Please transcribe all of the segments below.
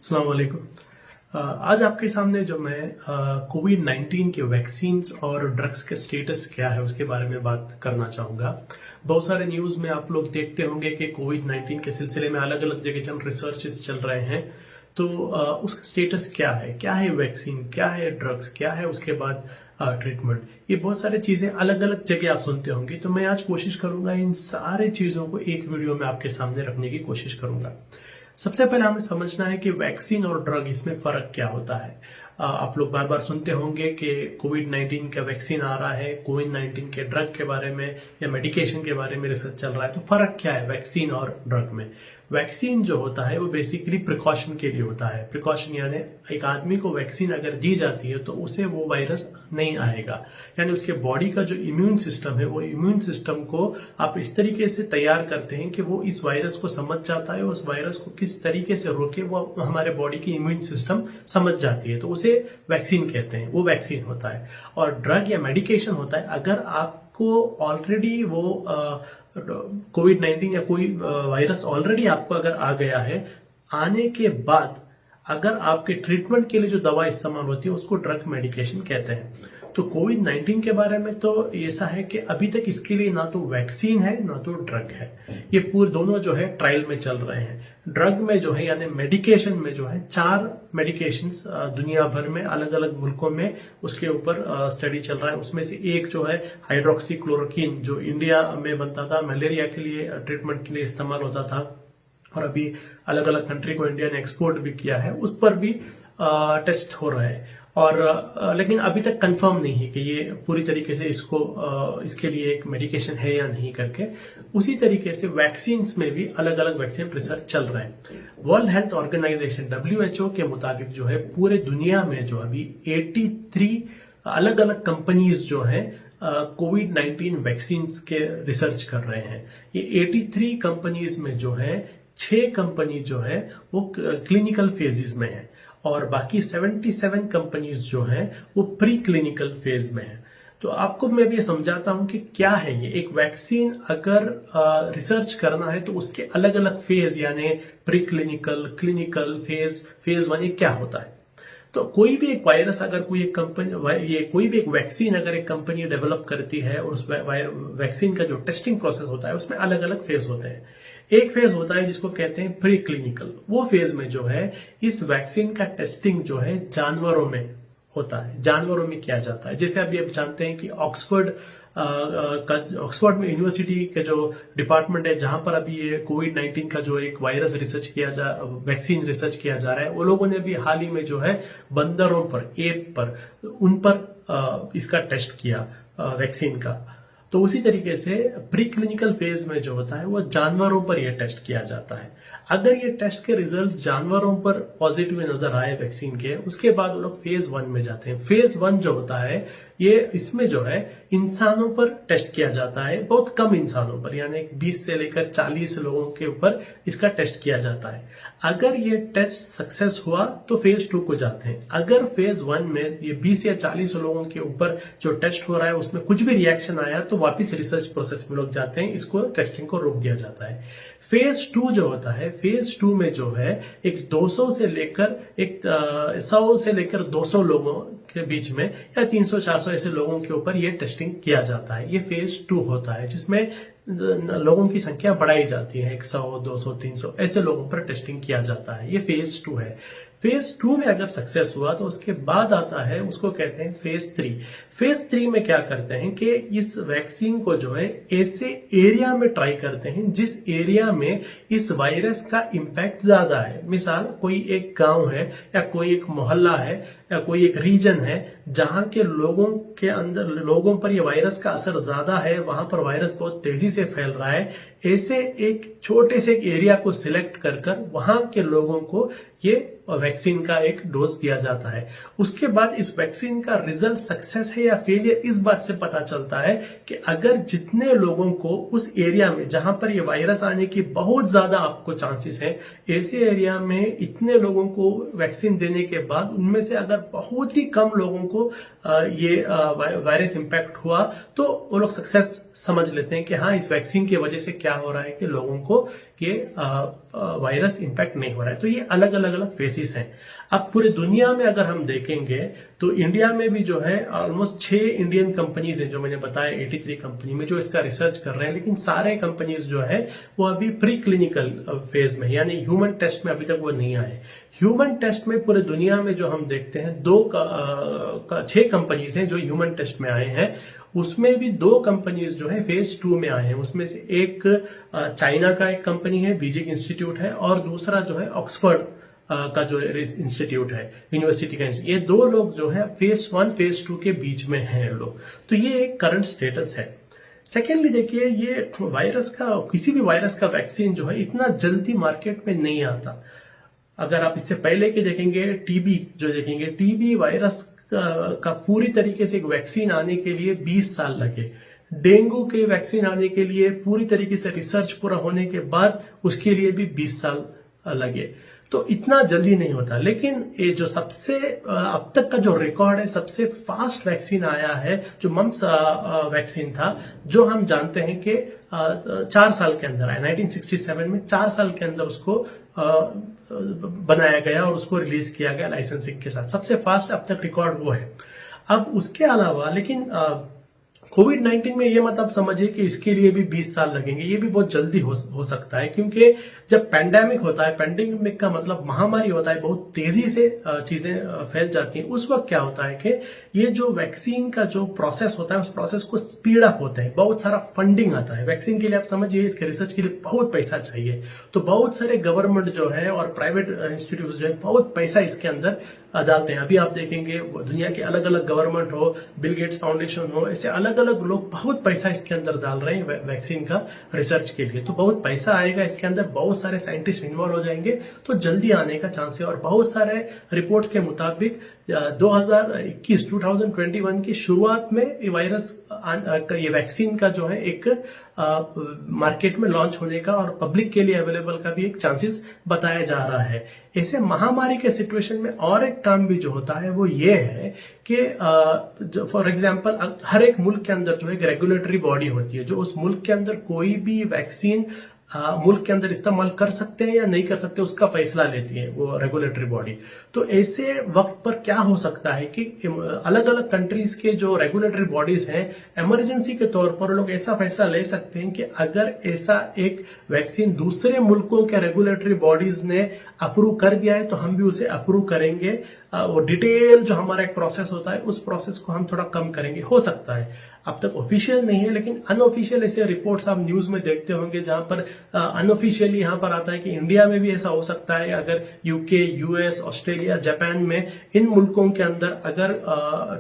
अस्सलाम वालेकुम। आज आपके सामने जो मैं कोविड-19 के वैक्सीन्स और ड्रग्स के स्टेटस क्या है उसके बारे में बात करना चाहूँगा। बहुत सारे न्यूज़ में आप लोग देखते होंगे कि कोविड-19 के सिलसिले में अलग अलग जगह जब रिसर्चेस चल रहे हैं तो उसका स्टेटस क्या है वैक्सीन, क्या है ड्रग्स, क्या है उसके बाद ट्रीटमेंट। ये बहुत सारी चीज़ें अलग अलग जगह आप सुनते होंगे, तो मैं आज कोशिश करूंगा इन सारे चीज़ों को एक वीडियो में आपके सामने रखने की कोशिश करूंगा। सबसे पहले हमें समझना है कि वैक्सीन और ड्रग इसमें फर्क क्या होता है। आप लोग बार बार सुनते होंगे कि कोविड-19 का वैक्सीन आ रहा है, कोविड-19 के ड्रग के बारे में या मेडिकेशन के बारे में रिसर्च चल रहा है। तो फर्क क्या है वैक्सीन और ड्रग में? वैक्सीन जो होता है वो बेसिकली प्रिकॉशन के लिए होता है। प्रिकॉशन यानी एक आदमी को वैक्सीन अगर दी जाती है तो उसे वो वायरस नहीं आएगा, यानी उसके बॉडी का जो इम्यून सिस्टम है वो इम्यून सिस्टम को आप इस तरीके से तैयार करते हैं कि वो इस वायरस को समझ जाता है, उस वायरस को किस तरीके से रोके वो हमारे बॉडी की इम्यून सिस्टम समझ जाती है, तो उसे वैक्सीन कहते हैं। वो वैक्सीन होता है। और ड्रग या मेडिकेशन होता है अगर आपको ऑलरेडी वो कोविड-19 या कोई वायरस ऑलरेडी आपको अगर आ गया है, आने के बाद अगर आपके ट्रीटमेंट के लिए जो दवा इस्तेमाल होती है उसको ड्रग मेडिकेशन कहते हैं। तो कोविड-19 के बारे में तो ऐसा है कि अभी तक इसके लिए ना तो वैक्सीन है ना तो ड्रग है। ये पूरे दोनों जो है ट्रायल में चल रहे हैं। ड्रग में जो है यानी मेडिकेशन में जो है 4 मेडिकेशंस दुनिया भर में अलग अलग मुल्कों में उसके ऊपर स्टडी चल रहा है। उसमें से एक जो है हाइड्रोक्सीक्लोरोक्विन, जो इंडिया में बनता था, मलेरिया के लिए ट्रीटमेंट के लिए इस्तेमाल होता था और अभी अलग अलग कंट्री को इंडिया ने एक्सपोर्ट भी किया है, उस पर भी टेस्ट हो रहा है। और लेकिन अभी तक कंफर्म नहीं है कि ये पूरी तरीके से इसके लिए एक मेडिकेशन है या नहीं करके। उसी तरीके से वैक्सीन्स में भी अलग अलग वैक्सीन रिसर्च चल रहा है। वर्ल्ड हेल्थ ऑर्गेनाइजेशन WHO के मुताबिक जो है पूरे दुनिया में जो अभी 83 अलग अलग कंपनीज जो है कोविड-19 वैक्सीन के रिसर्च कर रहे हैं। ये 83 कंपनीज में जो है 6 कंपनी जो है वो क्लिनिकल फेजेस में है और बाकी 77 कंपनीज जो हैं वो प्री क्लिनिकल फेज में है। तो आपको मैं भी समझाता हूं कि क्या है ये। एक वैक्सीन अगर रिसर्च करना है तो उसके अलग अलग फेज यानी प्री क्लिनिकल, क्लिनिकल फेज 1 ये क्या होता है। तो कोई भी एक वायरस अगर कोई एक वैक्सीन अगर एक कंपनी डेवलप करती है और उस वैक्सीन का जो टेस्टिंग प्रोसेस होता है उसमें अलग अलग फेज होते हैं। एक फेज होता है जिसको कहते हैं प्री क्लिनिकल। वो फेज में जो है इस वैक्सीन का टेस्टिंग जो है जानवरों में होता है, जानवरों में किया जाता है। जैसे अभी आप जानते हैं कि ऑक्सफोर्ड में यूनिवर्सिटी के जो डिपार्टमेंट है जहां पर अभी ये कोविड-19 का जो एक वायरस वैक्सीन रिसर्च किया जा रहा है, वो लोगों ने भी हाल ही में जो है बंदरों पर, एप पर, उन पर इसका टेस्ट किया वैक्सीन का। तो उसी तरीके से प्री क्लिनिकल फेज में जो होता है वो जानवरों पर यह टेस्ट किया जाता है। अगर ये टेस्ट के रिजल्ट्स जानवरों पर पॉजिटिव नजर आए वैक्सीन के, उसके बाद वो लोग फेज 1 में जाते हैं। फेज 1 जो होता है ये इसमें जो है इंसानों पर टेस्ट किया जाता है, बहुत कम इंसानों पर, यानी 20 से लेकर 40 लोगों के ऊपर इसका टेस्ट किया जाता है। अगर ये टेस्ट सक्सेस हुआ तो फेज 2 को जाते हैं। अगर फेज 1 में ये 20 या 40 लोगों के ऊपर जो टेस्ट हो रहा है उसमें कुछ भी रिएक्शन आया तो वापस रिसर्च प्रोसेस में लोग जाते हैं, इसको टेस्टिंग को रोक दिया जाता है। फेज 2 जो होता है, फेज 2 में जो है एक 100 से लेकर 200 लोगों के बीच में या 300-400 ऐसे लोगों के ऊपर ये टेस्टिंग किया जाता है। ये फेज 2 होता है जिसमें लोगों की संख्या बढ़ाई जाती है, 100, 200, 300 ऐसे लोगों पर टेस्टिंग किया जाता है। ये फेज 2 है। फेज 2 में अगर सक्सेस हुआ तो उसके बाद आता है, उसको कहते हैं फेज 3। फेज 3 में क्या करते हैं कि इस वैक्सीन को जो है ऐसे एरिया में ट्राई करते हैं जिस एरिया में इस वायरस का इंपैक्ट ज्यादा है। मिसाल कोई एक गांव है या कोई एक मोहल्ला है या कोई एक रीजन है जहां के लोगों पर ये वायरस का असर ज्यादा है, वहां पर वायरस बहुत तेजी से फैल रहा है। ऐसे एक छोटे से एरिया को सिलेक्ट कर वहां के लोगों को ये वैक्सीन का एक डोज दिया जाता है। उसके बाद इस वैक्सीन का रिजल्ट सक्सेस है या फेलियर इस बात से पता चलता है कि अगर जितने लोगों को उस एरिया में जहां पर ये वायरस आने की बहुत ज्यादा आपको चांसेस है, ऐसे एरिया में इतने लोगों को वैक्सीन देने के बाद उनमें से अगर बहुत ही कम लोगों को ये वायरस इंपैक्ट हुआ तो वो लोग सक्सेस समझ लेते हैं कि हाँ, इस वैक्सीन की वजह से क्या हो रहा है कि लोगों को ये वायरस इंपैक्ट नहीं हो रहा है। तो ये अलग अलग फेसिस हैं। अब पूरे दुनिया में अगर हम देखेंगे तो इंडिया में भी जो है ऑलमोस्ट 6 इंडियन कंपनीज हैं, जो मैंने बताया 83 कंपनी में जो इसका रिसर्च कर रहे हैं, लेकिन सारे कंपनीज जो है वो अभी प्री क्लिनिकल फेज में, यानी ह्यूमन टेस्ट में अभी तक वो नहीं आए। ह्यूमन टेस्ट में पूरे दुनिया में जो हम देखते हैं 6 कंपनीज हैं जो ह्यूमन टेस्ट में आए हैं। उसमें भी 2 कंपनीज जो है फेज 2 में आए हैं। उसमें से एक चाइना का एक कंपनी है, बीजिंग इंस्टीट्यूट है, और दूसरा जो है ऑक्सफोर्ड का जो इंस्टीट्यूट है, यूनिवर्सिटी का। ये 2 लोग जो है फेज 1 फेज 2 के बीच में हैं लोग। तो ये एक करंट स्टेटस है। सेकेंडली देखिए, ये वायरस का, किसी भी वायरस का वैक्सीन जो है इतना जल्दी मार्केट में नहीं आता। अगर आप इससे पहले के देखेंगे, टीबी जो देखेंगे, टीबी वायरस का पूरी तरीके से एक वैक्सीन आने के लिए 20 साल लगे। डेंगू के वैक्सीन आने के लिए पूरी तरीके से रिसर्च पूरा होने के बाद उसके लिए भी 20 साल लगे। तो इतना जल्दी नहीं होता। लेकिन ये जो सबसे अब तक का जो रिकॉर्ड है, सबसे फास्ट वैक्सीन आया है जो मम्स वैक्सीन था, जो हम जानते हैं कि 4 साल के अंदर आया। 1967 में 4 साल के अंदर उसको बनाया गया और उसको रिलीज किया गया लाइसेंसिंग के साथ। सबसे फास्ट अब तक रिकॉर्ड वो है। अब उसके अलावा लेकिन कोविड-19 में ये मत आप समझिए कि इसके लिए भी 20 साल लगेंगे। ये भी बहुत जल्दी हो सकता है, क्योंकि जब पैंडेमिक होता है, पैंडेमिक का मतलब महामारी होता है, बहुत तेजी से चीजें फैल जाती हैं। उस वक्त क्या होता है कि ये जो वैक्सीन का जो प्रोसेस होता है, उस प्रोसेस को स्पीड अप होता है। बहुत सारा फंडिंग आता है वैक्सीन के लिए। आप समझिए, इसके रिसर्च के लिए बहुत पैसा चाहिए। तो बहुत सारे गवर्नमेंट जो है और प्राइवेट इंस्टीट्यूट जो है बहुत पैसा इसके अंदर डालते हैं। अभी आप देखेंगे दुनिया के अलग अलग गवर्नमेंट हो, बिल गेट्स फाउंडेशन हो, ऐसे अलग अलग लोग बहुत पैसा इसके अंदर डाल रहे हैं वैक्सीन का रिसर्च के लिए। तो बहुत पैसा आएगा इसके अंदर, बहुत सारे साइंटिस्ट इन्वॉल्व हो जाएंगे, तो जल्दी आने का चांस है। और बहुत सारे रिपोर्ट्स के मुताबिक 2021 की शुरुआत में ये वायरस ये वैक्सीन का जो है एक मार्केट में लॉन्च होने का और पब्लिक के लिए अवेलेबल का भी एक चांसेस बताया जा रहा है। ऐसे महामारी के सिचुएशन में और एक काम भी जो होता है वो ये है कि फॉर एग्जांपल हर एक मुल्क के अंदर जो है एक रेगुलेटरी बॉडी होती है, जो उस मुल्क के अंदर कोई भी वैक्सीन मुल्क के अंदर इस्तेमाल कर सकते हैं या नहीं कर सकते, उसका फैसला लेती है वो रेगुलेटरी बॉडी। तो ऐसे वक्त पर क्या हो सकता है कि अलग अलग कंट्रीज के जो रेगुलेटरी बॉडीज हैं, इमरजेंसी के तौर पर लोग ऐसा फैसला ले सकते हैं कि अगर ऐसा एक वैक्सीन दूसरे मुल्कों के रेगुलेटरी बॉडीज ने अप्रूव कर दिया है तो हम भी उसे अप्रूव करेंगे। वो डिटेल जो हमारा एक प्रोसेस होता है, उस प्रोसेस को हम थोड़ा कम करेंगे। हो सकता है, अब तक ऑफिशियल नहीं है, लेकिन अनऑफिशियल ऐसे रिपोर्ट्स आप न्यूज में देखते होंगे जहां पर अनऑफिशियली यहां पर आता है कि इंडिया में भी ऐसा हो सकता है। अगर यूके, यूएस, ऑस्ट्रेलिया, जापान में, इन मुल्कों के अंदर अगर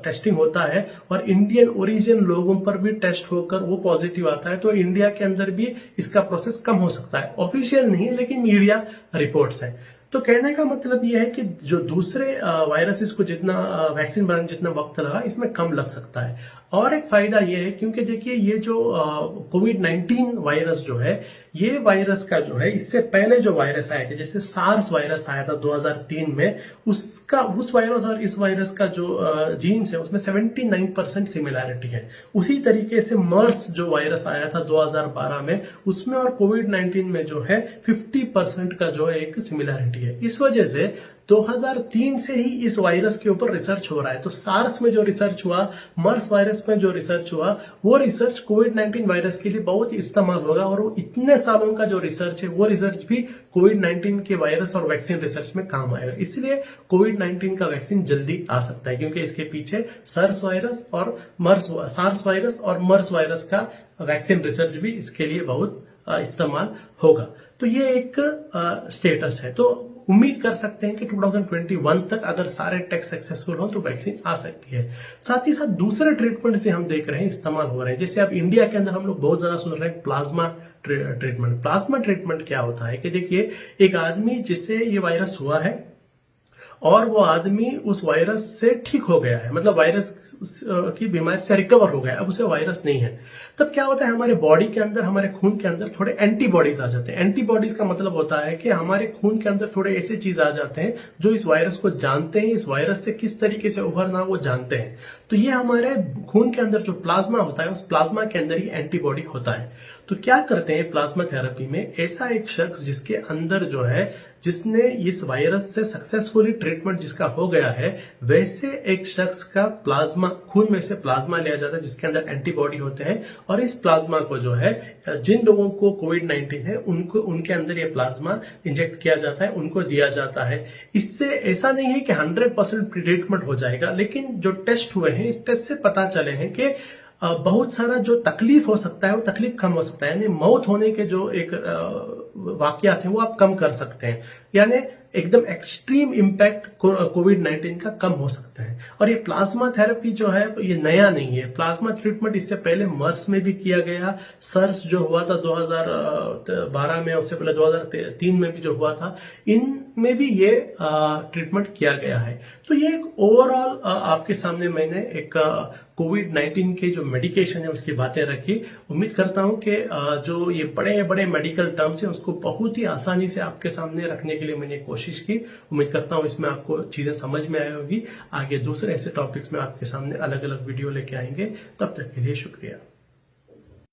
टेस्टिंग होता है और इंडियन ओरिजिन लोगों पर भी टेस्ट होकर वो पॉजिटिव आता है, तो इंडिया के अंदर भी इसका प्रोसेस कम हो सकता है। ऑफिशियल नहीं है, लेकिन मीडिया रिपोर्ट्स है। तो कहने का मतलब यह है कि जो दूसरे वायरसेस को जितना वैक्सीन बनाने जितना वक्त लगा, इसमें कम लग सकता है। और एक फायदा यह है, क्योंकि देखिए ये जो कोविड-19 वायरस जो है, ये वायरस का जो है इससे पहले जो वायरस आए थे, जैसे सार्स वायरस आया था 2003 में, उस वायरस और इस वायरस का जो जीन्स है उसमें 79% सिमिलैरिटी है। उसी तरीके से मर्स जो वायरस आया था 2012 में, उसमें और कोविड-19 में जो है 50% का जो है एक सिमिलैरिटी है। इस वजह से 2003 से ही इस वायरस के ऊपर रिसर्च हो रहा है। तो सार्स में जो रिसर्च हुआ, मर्स वायरस में जो रिसर्च हुआ, वो रिसर्च कोविड-19 वायरस के लिए बहुत ही इस्तेमाल होगा। और वो इतने सालों का जो रिसर्च है, वो रिसर्च भी कोविड-19 के वायरस और वैक्सीन रिसर्च में काम आएगा। इसलिए कोविड-19 का वैक्सीन जल्दी आ सकता है, क्योंकि इसके पीछे सार्स वायरस और मर्स वायरस का वैक्सीन रिसर्च भी इसके लिए बहुत इस्तेमाल होगा। तो ये एक स्टेटस है। तो उम्मीद कर सकते हैं कि 2021 तक अगर सारे टेस्ट सक्सेसफुल हो तो वैक्सीन आ सकती है। साथ ही साथ दूसरे ट्रीटमेंट्स भी हम देख रहे हैं इस्तेमाल हो रहे हैं। जैसे अब इंडिया के अंदर हम लोग बहुत ज्यादा सुन रहे हैं प्लाज्मा ट्रीटमेंट। प्लाज्मा ट्रीटमेंट क्या होता है कि देखिए, एक आदमी जिसे ये वायरस हुआ है और वो आदमी उस वायरस से ठीक हो गया है, मतलब वायरस की बीमारी से रिकवर हो गया, अब उसे वायरस नहीं है, तब क्या होता है हमारे बॉडी के अंदर, हमारे खून के अंदर थोड़े एंटीबॉडीज आ जाते हैं। एंटीबॉडीज का मतलब होता है कि हमारे खून के अंदर थोड़े ऐसे चीज आ जाते हैं जो इस वायरस को जानते हैं, इस वायरस से किस तरीके से उभरना वो जानते हैं। तो ये हमारे खून के अंदर जो प्लाज्मा होता है, उस प्लाज्मा के अंदर ही एंटीबॉडी होता है। तो क्या करते हैं प्लाज्मा थेरेपी में, ऐसा एक शख्स जिसके अंदर जो है, जिसने इस वायरस से सक्सेसफुली ट्रीटमेंट जिसका हो गया है, वैसे एक शख्स का प्लाज्मा, खून में से प्लाज्मा लिया जाता है जिसके अंदर एंटीबॉडी होते हैं, और इस प्लाज्मा को जो है, जिन लोगों को कोविड-19 है उनको, उनके अंदर ये प्लाज्मा इंजेक्ट किया जाता है, उनको दिया जाता है। इससे ऐसा नहीं है कि 100% ट्रीटमेंट हो जाएगा, लेकिन जो टेस्ट हुए हैं, इस टेस्ट से पता चले हैं कि बहुत सारा जो तकलीफ हो सकता है वो तकलीफ कम हो सकता है, यानी मौत होने के जो एक वाकयात हैं वो आप कम कर सकते हैं, यानी एकदम एक्सट्रीम इम्पैक्ट कोविड-19 का कम हो सकता है। और ये प्लाज्मा थेरेपी जो है ये नया नहीं है। प्लाज्मा ट्रीटमेंट इससे पहले मर्स में भी किया गया, सर्स जो हुआ था 2012 में, उससे पहले 2003 में भी जो हुआ था, इनमें भी ये ट्रीटमेंट किया गया है। तो ये एक ओवरऑल आपके सामने मैंने एक कोविड-19 के जो मेडिकेशन है उसकी बातें रखी। उम्मीद करता हूं कि जो ये बड़े बड़े मेडिकल टर्म्स हैं उसको बहुत ही आसानी से आपके सामने रखने के लिए मैंने कोशिश की। उम्मीद करता हूं इसमें आपको चीजें समझ में आई होगी। आगे दूसरे ऐसे टॉपिक्स में आपके सामने अलग अलग वीडियो लेके आएंगे। तब तक के लिए शुक्रिया।